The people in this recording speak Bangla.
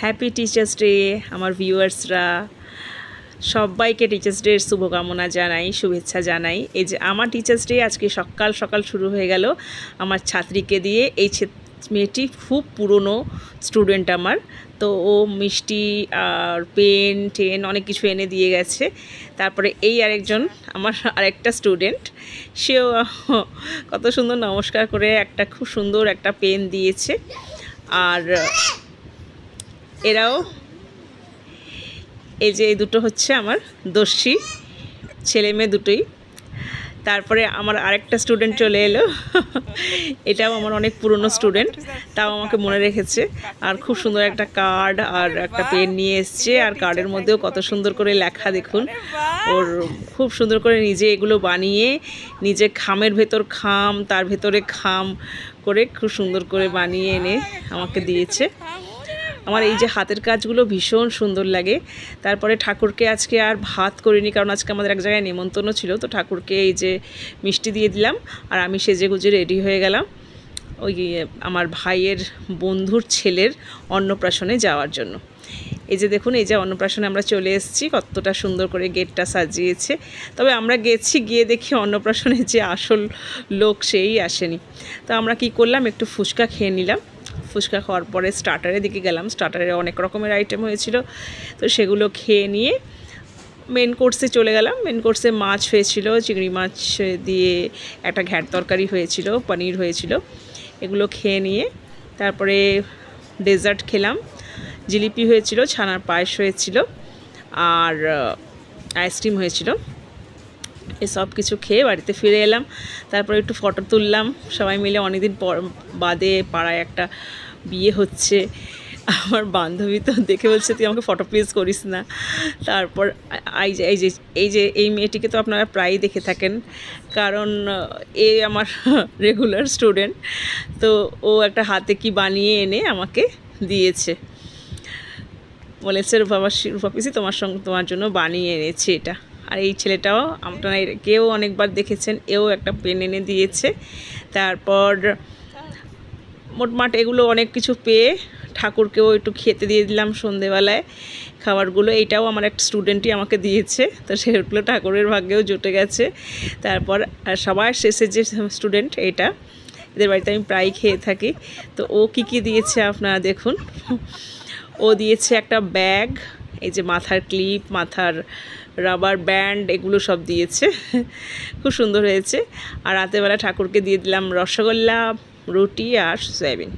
হ্যাপি টিচার্স ডে আমার ভিউয়ার্সরা, সবাইকে টিচার্স ডের শুভকামনা জানাই, শুভেচ্ছা জানাই। এই যে আমার টিচার্স ডে আজকে সকাল সকাল শুরু হয়ে গেল আমার ছাত্রীকে দিয়ে। এই মেয়েটি খুব পুরনো স্টুডেন্ট আমার, তো ও মিষ্টি আর পেন টেন অনেক কিছু এনে দিয়ে গেছে। তারপরে এই আরেকজন আমার আরেকটা স্টুডেন্ট, সেও কত সুন্দর নমস্কার করে একটা খুব সুন্দর একটা পেন দিয়েছে। আর এরাও এই যে এই দুটো হচ্ছে আমার দর্শী ছেলে মেয়ে দুটোই। তারপরে আমার আরেকটা স্টুডেন্ট চলে এলো, এটাও আমার অনেক পুরনো স্টুডেন্ট, তাও আমাকে মনে রেখেছে। আর খুব সুন্দর একটা কার্ড আর একটা পেন নিয়ে এসছে, আর কার্ডের মধ্যেও কত সুন্দর করে লেখা দেখুন। ওর খুব সুন্দর করে নিজে এগুলো বানিয়ে নিজে খামের ভেতর খাম, তার ভেতরে খাম করে খুব সুন্দর করে বানিয়ে এনে আমাকে দিয়েছে। আমার এই যে হাতের কাজগুলো ভীষণ সুন্দর লাগে। তারপরে ঠাকুরকে আজকে আর ভাত করিনি, কারণ আজকে আমাদের এক জায়গায় নিমন্ত্রণ ছিল, তো ঠাকুরকে এই যে মিষ্টি দিয়ে দিলাম আর আমি সেজে গুজে রেডি হয়ে গেলাম ওই আমার ভাইয়ের বন্ধুর ছেলের অন্নপ্রাশনে যাওয়ার জন্য। এই যে দেখুন, এই যে অন্নপ্রাশনে আমরা চলে এসেছি, কতটা সুন্দর করে গেটটা সাজিয়েছে। তবে আমরা গেছি, গিয়ে দেখি অন্নপ্রাশনের যে আসল লোক সেই আসেনি। তো আমরা কি করলাম, একটু ফুচকা খেয়ে নিলাম। ফুচকা খাওয়ার পরে স্টার্টারের দিকে গেলাম। স্টার্টারে অনেক রকমের আইটেম হয়েছিল, তো সেগুলো খেয়ে নিয়ে মেন কোর্সে চলে গেলাম। মেন কোর্সে মাছ হয়েছিল, চিংড়ি মাছ দিয়ে একটা ঘ্যাট তরকারি হয়েছিল, পনির হয়েছিল। এগুলো খেয়ে নিয়ে তারপরে ডেজার্ট খেলাম। জিলিপি হয়েছিল, ছানার পায়েস হয়েছিল, আর আইসক্রিম হয়েছিল। এসব কিছু খেয়ে বাড়িতে ফিরে এলাম। তারপরে একটু ফটো তুললাম সবাই মিলে। অনেকদিন পর বাদে পাড়ায় একটা বিয়ে হচ্ছে। আমার বান্ধবী তো দেখে বলছে, তুই আমাকে ফটো প্লিজ করিস না। তারপর এই মেয়েটিকে তো আপনারা প্রায়ই দেখে থাকেন, কারণ এ আমার রেগুলার স্টুডেন্ট। তো ও একটা হাতে কি বানিয়ে এনে আমাকে দিয়েছে, বলেছে রূপা পিসি তোমার জন্য বানিয়ে এনেছি এটা। আর এই ছেলেটাও আপনারা কেউ অনেকবার দেখেছেন, এও একটা পেন এনে দিয়েছে। তারপর মোটমাট এগুলো অনেক কিছু পেয়ে ঠাকুরকেও একটু খেতে দিয়ে দিলাম সন্ধেবেলায় খাবারগুলো। এইটাও আমার একটা স্টুডেন্টই আমাকে দিয়েছে, তো সেগুলো ঠাকুরের ভাগ্যেও জুটে গেছে। তারপর সবার শেষে যে স্টুডেন্ট, এটা এদের বাড়িতে আমি প্রায় খেয়ে থাকি। তো ও কি দিয়েছে আপনারা দেখুন। ও দিয়েছে একটা ব্যাগ, এই যে মাথার ক্লিপ, মাথার রাবার ব্যান্ড, এগুলো সব দিয়েছে, খুব সুন্দর হয়েছে। আর রাতেরবেলা ঠাকুরকে দিয়ে দিলাম রসগোল্লা, রুটি আর সয়াবিন।